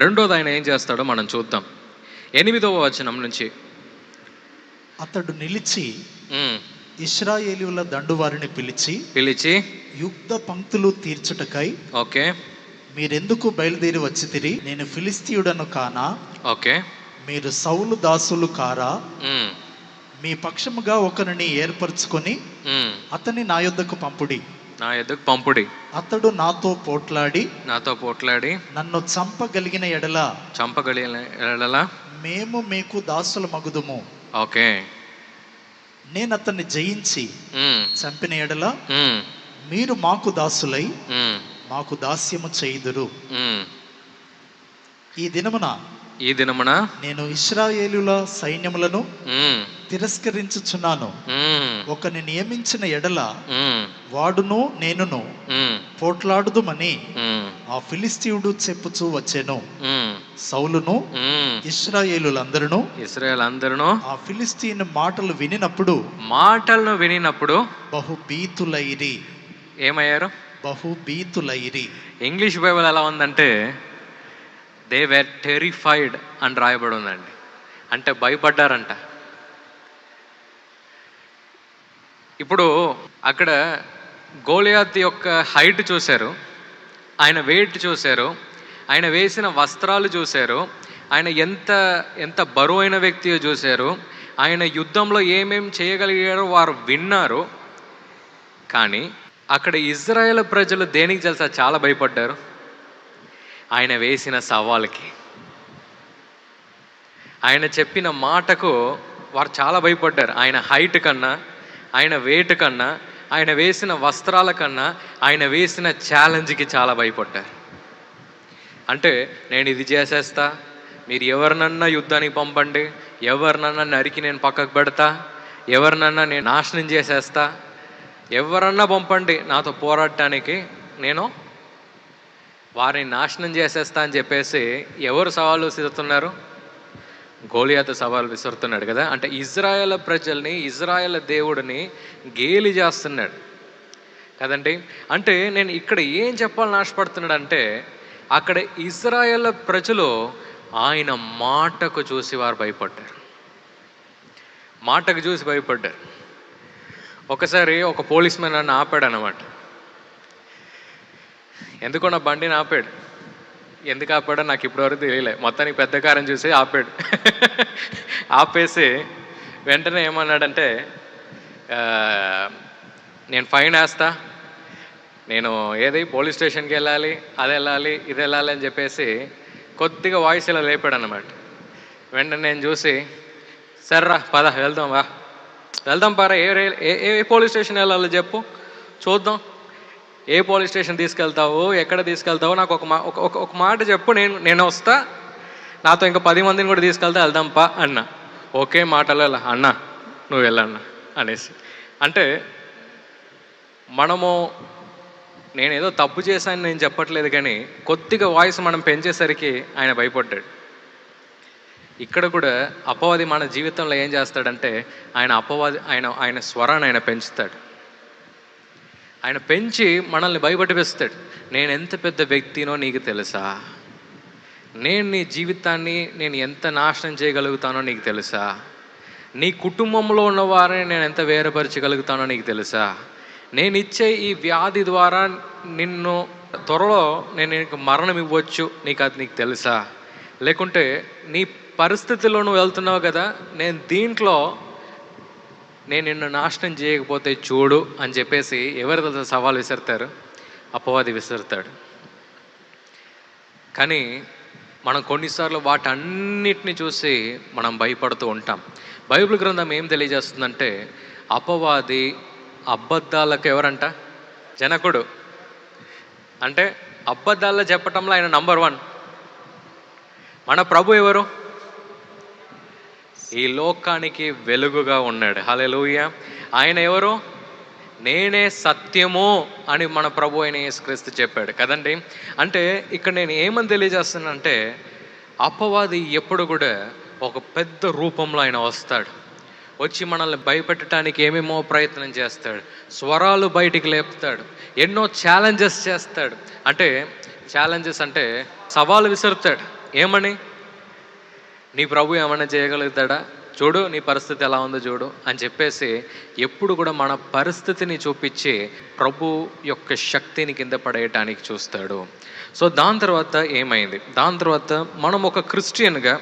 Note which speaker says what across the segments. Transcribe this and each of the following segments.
Speaker 1: రెండోది ఆయన ఏం చేస్తాడో మనం చూద్దాం. 8వ వచనం నుంచి.
Speaker 2: అతడు నిలిచి
Speaker 1: ఉమ్,
Speaker 2: ఇశ్రాయేలీయుల దండు వారిని పిలిచి యుద్ధ పంక్తులు తీర్చుటకై
Speaker 1: ఓకే
Speaker 2: మీరెందుకు బయలుదేరి వచ్చితిరి? నేను ఫిలిస్తీయుడను కానా?
Speaker 1: ఓకే
Speaker 2: మీరు సౌలు దాసులు కారా?
Speaker 1: ఉమ్,
Speaker 2: మీ పక్షముగా ఒకరిని ఏర్పరచుకొని
Speaker 1: ఉమ్,
Speaker 2: అతన్ని నా యొద్దకు పంపుడి.
Speaker 1: నా ఎదుగు పంపుడి.
Speaker 2: అతడు నాతో పోట్లాడి నన్ను చంపగలిగిన
Speaker 1: చంపగలిగిన
Speaker 2: మేము మీకు దాసుల మగుదుము.
Speaker 1: ఓకే.
Speaker 2: నేను అతన్ని జయించి చంపిన ఎడల
Speaker 1: ఉమ్,
Speaker 2: మీరు మాకు దాసులై
Speaker 1: ఉమ్,
Speaker 2: మాకు దాస్యము చేయుదురు.
Speaker 1: ఉమ్.
Speaker 2: ఈ దినమున నేను ఇశ్రాయేలుల సైన్యములను తిరస్కరించుచున్నాను. ఒకని నియమించిన ఎడల వాడును నేనును పోట్లాడుదుమని ఆ ఫిలిస్తీయుడు చెప్పుచూ వచ్చెను. సౌలును ఇశ్రాయేలులందరూ ఆ ఫిలిస్తీయుని మాటలను వినినప్పుడు బహుభీతులైరి.
Speaker 1: ఏమయ్యారు?
Speaker 2: బహుభీతులైరి.
Speaker 1: ఇంగ్లీష్ బైబిల్ ఎలా ఉందంటే దే వేర్ టెరిఫైడ్ అని రాయబడి ఉందండి. అంటే భయపడ్డారంట. ఇప్పుడు అక్కడ గోలియాత్ యొక్క హైట్ చూశారు, ఆయన వెయిట్ చూశారు, ఆయన వేసిన వస్త్రాలు చూశారు, ఆయన ఎంత బరువైన వ్యక్తియో చూశారు, ఆయన యుద్ధంలో ఏమేం చేయగలిగారో వారు విన్నారు. కానీ అక్కడ ఇజ్రాయేల్ ప్రజలు దేనికి తెలుసా చాలా భయపడ్డారు? ఆయన వేసిన సవాల్కి, ఆయన చెప్పిన మాటకు వారు చాలా భయపడ్డారు. ఆయన హైట్ కన్నా, ఆయన వెయిట్ కన్నా, ఆయన వేసిన వస్త్రాల కన్నా, ఆయన వేసిన ఛాలెంజ్కి చాలా భయపడ్డారు. అంటే నేను ఇది చేసేస్తా, మీరు ఎవరినన్నా యుద్ధానికి పంపండి, ఎవరినన్నా నరికి నేను పక్కకు పెడతా, ఎవరినన్నా నేను నాశనం చేసేస్తా, ఎవరన్నా పంపండి నాతో పోరాడటానికి, నేను వారిని నాశనం చేసేస్తా అని చెప్పేసి ఎవరు సవాలు విసురుతున్నారు? గోలియాతు సవాలు విసురుతున్నాడు కదా. అంటే ఇజ్రాయేల్ ప్రజల్ని, ఇజ్రాయేల్ దేవుడిని గేలి చేస్తున్నాడు కదండి. అంటే నేను ఇక్కడ ఏం చెప్పాలని ఆశపడుతున్నాడు అంటే, అక్కడ ఇజ్రాయేల్ ప్రజలు ఆయన మాటకు చూసి వారు భయపడ్డారు. మాటకు చూసి భయపడ్డారు. ఒకసారి ఒక పోలీస్ మ్యాన్ నన్ను ఆపాడు అన్నమాట. ఎందుకో నా బండిని ఆపాడు. ఎందుకు ఆపాడో నాకు ఇప్పటివరకు తెలియలే. మొత్తానికి పెద్ద కారం చూసి ఆపాడు. ఆపేసి వెంటనే ఏమన్నాడంటే, నేను ఫైన్ వేస్తా, నేను పోలీస్ స్టేషన్కి వెళ్ళాలి, అది వెళ్ళాలి, ఇది వెళ్ళాలి అని చెప్పేసి కొద్దిగా వాయిస్ ఇలా లేపాడు అన్నమాట. వెంటనే నేను చూసి, సర్రా పద వెళ్దాం పారా, ఏ పోలీస్ స్టేషన్ వెళ్ళాలో చెప్పు చూద్దాం, ఏ పోలీస్ స్టేషన్ తీసుకెళ్తావు, ఎక్కడ తీసుకెళ్తావు, నాకు ఒక మాట చెప్పు, నేను వస్తా, నాతో ఇంకా 10 మందిని కూడా తీసుకెళ్తా, వెళ్దాంపా అన్న. ఓకే మాటలు అన్నా నువ్వు వెళ్ళన్నా అనేసి. అంటే నేనేదో తప్పు చేశాను నేను చెప్పట్లేదు, కానీ కొద్దిగా వాయిస్ మనం పెంచేసరికి ఆయన భయపడ్డాడు. ఇక్కడ కూడా అపవాది మన జీవితంలో ఏం చేస్తాడంటే, ఆయన స్వరాన్ని ఆయన పెంచుతాడు. ఆయన పెంచి మనల్ని భయపడిపిస్తాడు. నేను ఎంత పెద్ద వ్యక్తినో నీకు తెలుసా? నేను నీ జీవితాన్ని నేను ఎంత నాశనం చేయగలుగుతానో నీకు తెలుసా? నీ కుటుంబంలో ఉన్న వారిని నేను ఎంత వేరుపరచగలుగుతానో నీకు తెలుసా? నేను ఇచ్చే ఈ వ్యాధి ద్వారా నిన్ను త్వరలో నేను నీకు మరణం ఇవ్వచ్చు, నీకు తెలుసా? లేకుంటే నీ పరిస్థితిలో నువ్వు వెళ్తున్నావు కదా, నేను నిన్ను నాశనం చేయకపోతే చూడు అని చెప్పేసి ఎవరు సవాల్ విసురుతారు? అపవాది విసురుతాడు. కానీ మనం కొన్నిసార్లు వాటన్నిటిని చూసి మనం భయపడుతూ ఉంటాం. బైబిల్ గ్రంథం ఏం తెలియజేస్తుందంటే, అపవాది అబద్ధాలకు ఎవరంట? జనకుడు. అంటే అబద్ధాల్లో చెప్పటంలో ఆయన నంబర్ 1. మన ప్రభు ఎవరు? ఈ లోకానికి వెలుగుగా ఉన్నాడు. హల్లెలూయా. ఆయన ఎవరు? నేనే సత్యము అని మన ప్రభు అయిన యేసుక్రీస్తు చెప్పాడు కదండి. అంటే ఇక్కడ నేను ఏమని తెలియజేస్తున్నానంటే, అపవాది ఎప్పుడు కూడా ఒక పెద్ద రూపంలో ఆయన వస్తాడు, వచ్చి మనల్ని భయపెట్టడానికి ఏమేమో ప్రయత్నం చేస్తాడు, స్వరాలు బయటికి లేపుతాడు, ఎన్నో ఛాలెంజెస్ చేస్తాడు. అంటే ఛాలెంజెస్ అంటే సవాలు విసురుతాడు. ఏమని? నీ ప్రభు ఏమైనా చేయగలుగుతాడా, చూడు నీ పరిస్థితి ఎలా ఉందో చూడు అని చెప్పేసి ఎప్పుడు కూడా మన పరిస్థితిని చూపించి ప్రభు యొక్క శక్తిని కింద పడేయటానికి చూస్తాడు. సో దాని తర్వాత ఏమైంది, దాని తర్వాత మనం ఒక క్రిస్టియన్గా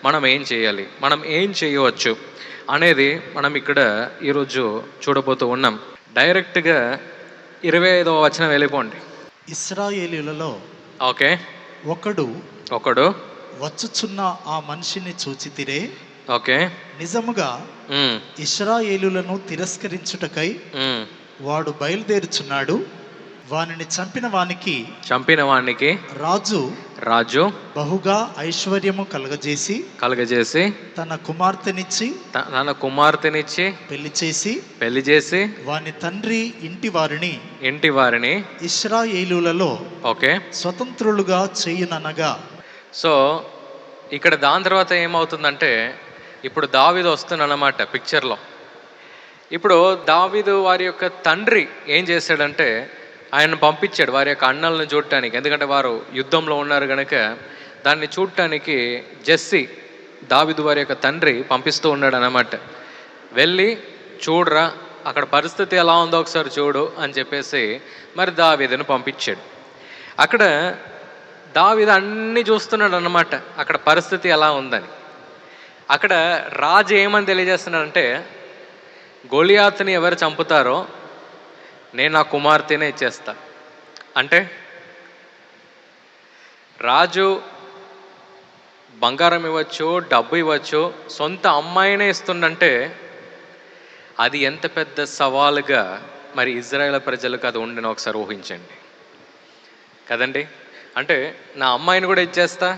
Speaker 1: మనం ఏం చేయాలి, మనం ఏం చేయవచ్చు అనేది మనం ఇక్కడ ఈరోజు చూడబోతూ ఉన్నాం. డైరెక్ట్గా 25వ వచనం వెళ్ళిపోండి.
Speaker 2: ఇశ్రాయేలీయులలో
Speaker 1: ఓకే, ఒకడు
Speaker 2: వచ్చుచున్న ఆ మనిషిని చూచితిరే,
Speaker 1: ఓకే,
Speaker 2: నిజముగా ఇశ్రాయేలులను తిరస్కరించుటకై వాడు బయలుదేరుచున్నాడు. వానిని చంపిన వానికి రాజు బహుగా ఐశ్వర్యము కలగజేసి తన కుమార్తెనిచ్చి పెళ్లి చేసి వాని తండ్రి ఇంటి వారిని ఇశ్రాయేలులలో
Speaker 1: ఓకే
Speaker 2: స్వతంత్రులుగా చేయుననగా.
Speaker 1: సో ఇక్కడ దాని తర్వాత ఏమవుతుందంటే, ఇప్పుడు దావీదు వస్తున్నమాట పిక్చర్లో. ఇప్పుడు దావీదు వారి యొక్క తండ్రి ఏం చేశాడంటే, ఆయన పంపించాడు వారి యొక్క అన్నలను చూడటానికి. ఎందుకంటే వారు యుద్ధంలో ఉన్నారు కనుక దాన్ని చూడటానికి జెస్సీ, దావీదు వారి యొక్క తండ్రి పంపిస్తూ ఉన్నాడు అన్నమాట. వెళ్ళి చూడరా, అక్కడ పరిస్థితి ఎలా ఉందో ఒకసారి చూడు అని చెప్పేసి మరి దావీదును పంపించాడు. అక్కడ దావీదు అన్నీ చూస్తున్నాడు అన్నమాట, అక్కడ పరిస్థితి ఎలా ఉందని. అక్కడ రాజు ఏమని తెలియజేస్తున్నాడంటే, గొలియాతుని ఎవరు చంపుతారో నేను నా కుమార్తెనే ఇచ్చేస్తా. అంటే రాజు బంగారం ఇవ్వచ్చు, డబ్బు ఇవ్వచ్చు, సొంత అమ్మాయినే ఇస్తుందంటే అది ఎంత పెద్ద సవాలుగా మరి ఇజ్రాయేల్ ప్రజలకు అది ఉండని ఒకసారి ఊహించండి కదండి. అంటే నా అమ్మాయిని కూడా ఇచ్చేస్తా,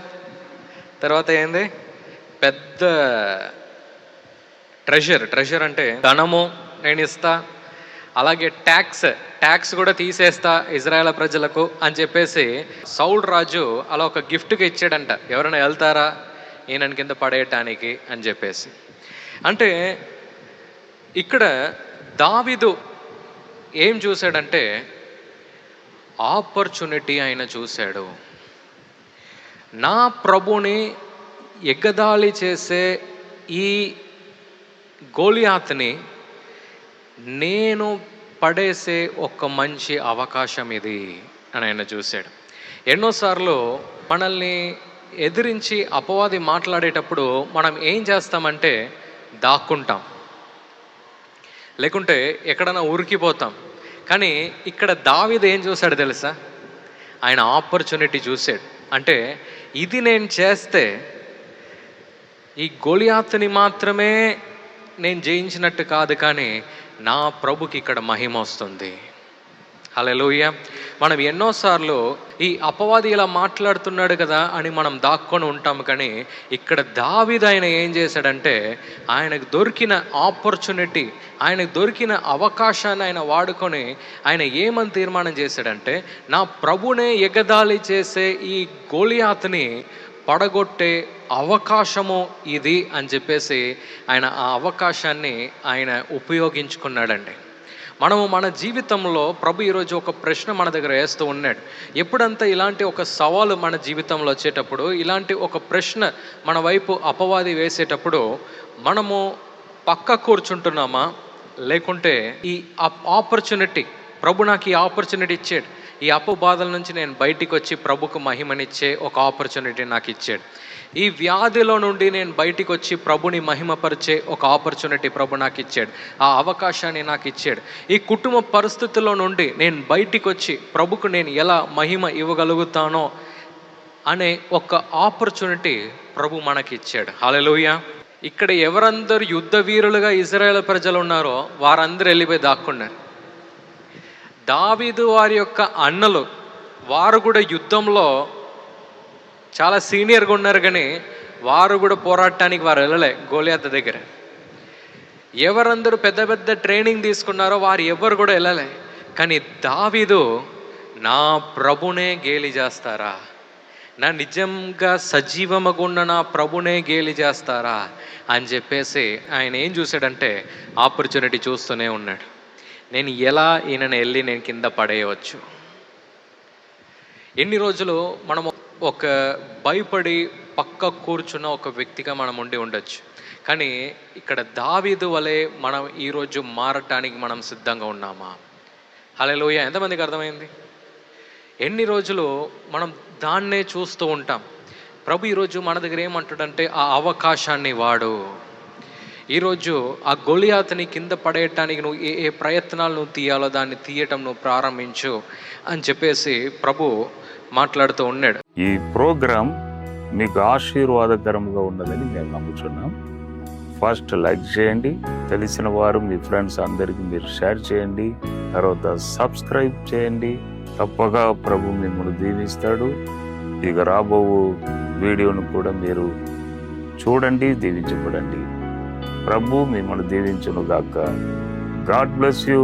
Speaker 1: తర్వాత ఏంది పెద్ద ట్రెషర్ అంటే ధనము నేను ఇస్తా, అలాగే ట్యాక్స్ కూడా తీసేస్తా ఇజ్రాయేల్ ప్రజలకు అని చెప్పేసి సౌల్ రాజు అలా ఒక గిఫ్ట్గా ఇచ్చాడంట. ఎవరైనా వెళ్తారా ఈయన కింద పడేయటానికి అని చెప్పేసి. అంటే ఇక్కడ దావీదు ఏం చూశాడంటే ఆపర్చునిటీ ఆయన చూశాడు. నా ప్రభుని ఎగదాళి చేసే ఈ గోలియాతుని నేను పడేసే ఒక మంచి అవకాశం ఇది అని ఆయన చూశాడు. ఎన్నోసార్లు మనల్ని ఎదిరించి అపవాది మాట్లాడేటప్పుడు మనం ఏం చేస్తామంటే దాక్కుంటాం, లేకుంటే ఎక్కడైనా ఉరికిపోతాం. కానీ ఇక్కడ దావీదు ఏం చూశాడు తెలుసా, ఆయన ఆపర్చునిటీ చూశాడు. అంటే ఇది నేను చేస్తే ఈ గొలియాతుని మాత్రమే నేను జయించినట్టు కాదు, కానీ నా ప్రభుకి ఇక్కడ మహిమ వస్తుంది. హల్లెలూయా. మనం ఎన్నోసార్లు ఈ అపవాది ఇలా మాట్లాడుతున్నాడు కదా అని మనం దాక్కొని ఉంటాము. కానీ ఇక్కడ దావీదు ఆయన ఏం చేశాడంటే, ఆయనకు దొరికిన ఆపర్చునిటీ, ఆయనకు దొరికిన అవకాశాన్ని ఆయన వాడుకొని ఆయన ఏమని తీర్మానం చేశాడంటే, నా ప్రభునే ఎగదాళి చేసే ఈ గోలియాతుని పడగొట్టే అవకాశము ఇది అని చెప్పేసి ఆయన ఆ అవకాశాన్ని ఆయన ఉపయోగించుకున్నాడండి. మనము మన జీవితంలో ప్రభు ఈరోజు ఒక ప్రశ్న మన దగ్గర వేస్తూ ఉన్నాడు. ఎప్పుడంతా ఇలాంటి ఒక సవాలు మన జీవితంలో వచ్చేటప్పుడు, ఇలాంటి ఒక ప్రశ్న మన వైపు అపవాది వేసేటప్పుడు మనము పక్క కూర్చుంటున్నామా, లేకుంటే ఈ ఆపర్చునిటీ, ప్రభు నాకు ఈ ఆపర్చునిటీ ఇచ్చాడు, ఈ అపబాధల నుంచి నేను బయటికి వచ్చి ప్రభుకు మహిమనిచ్చే ఒక ఆపర్చునిటీ నాకు ఇచ్చాడు, ఈ వ్యాధిలో నుండి నేను బయటికి వచ్చి ప్రభుని మహిమపరిచే ఒక ఆపర్చునిటీ ప్రభు నాకు ఇచ్చాడు, ఆ అవకాశాన్ని నాకు ఇచ్చాడు, ఈ కుటుంబ పరిస్థితుల్లో నుండి నేను బయటికి వచ్చి ప్రభుకు నేను ఎలా మహిమ ఇవ్వగలుగుతానో అనే ఒక ఆపర్చునిటీ ప్రభు మనకి ఇచ్చాడు. హల్లెలూయా. ఇక్కడ ఎవరందరూ యుద్ధ వీరులుగా ఇజ్రాయేల్ ప్రజలు ఉన్నారో వారందరూ వెళ్ళిపోయి దాక్కున్నారు. దావీదు వారి యొక్క అన్నలు వారు కూడా యుద్ధంలో చాలా సీనియర్గా ఉన్నారు, కానీ వారు కూడా పోరాటానికి వారు వెళ్ళలే గోలియాతు దగ్గర. ఎవరందరూ పెద్ద పెద్ద ట్రైనింగ్ తీసుకున్నారో వారు ఎవరు కూడా వెళ్ళలే. కానీ దావీదు నా ప్రభునే గేలి చేస్తారా, నా నిజంగా సజీవమగున్న నా ప్రభునే గేలి చేస్తారా అని చెప్పేసి ఆయన ఏం చూశాడంటే ఆపర్చునిటీ చూస్తూనే ఉన్నాడు. నేను ఎలా ఈయనని వెళ్ళి నేను కింద పడేయవచ్చు. ఎన్ని రోజులు మనం ఒక భయపడి పక్క కూర్చున్న ఒక వ్యక్తిగా మనం ఉండి ఉండొచ్చు. కానీ ఇక్కడ దావీదు వలె మనం ఈరోజు మారటానికి మనం సిద్ధంగా ఉన్నామా? హల్లెలూయా! ఎంతమందికి అర్థమైంది? ఎన్ని రోజులు మనం దాన్నే చూస్తూ ఉంటాం. ప్రభు ఈరోజు మన దగ్గర ఏమంటాడంటే, ఆ అవకాశాన్ని వాడు. ఈరోజు ఆ గొలియాతుని కింద పడేయటానికి నువ్వు ఏ ప్రయత్నాలు నువ్వు తీయాలో దాన్ని తీయటం నువ్వు ప్రారంభించు అని చెప్పేసి ప్రభు మాట్లాడుతూ ఉన్నాడు.
Speaker 3: ఈ ప్రోగ్రాం మీకు ఆశీర్వాదకరంగా ఉన్నదని మేము నమ్ముతున్నాం. ఫస్ట్ లైక్ చేయండి, తెలిసిన వారు మీ ఫ్రెండ్స్ అందరికీ మీరు షేర్ చేయండి, తర్వాత సబ్స్క్రైబ్ చేయండి. తప్పగా ప్రభు మిమ్మల్ని దీవిస్తాడు. ఇక రాబో వీడియోను కూడా మీరు చూడండి, దీవించబడండి. ప్రభు మిమ్మల్ని దీవించును గాక. God bless you.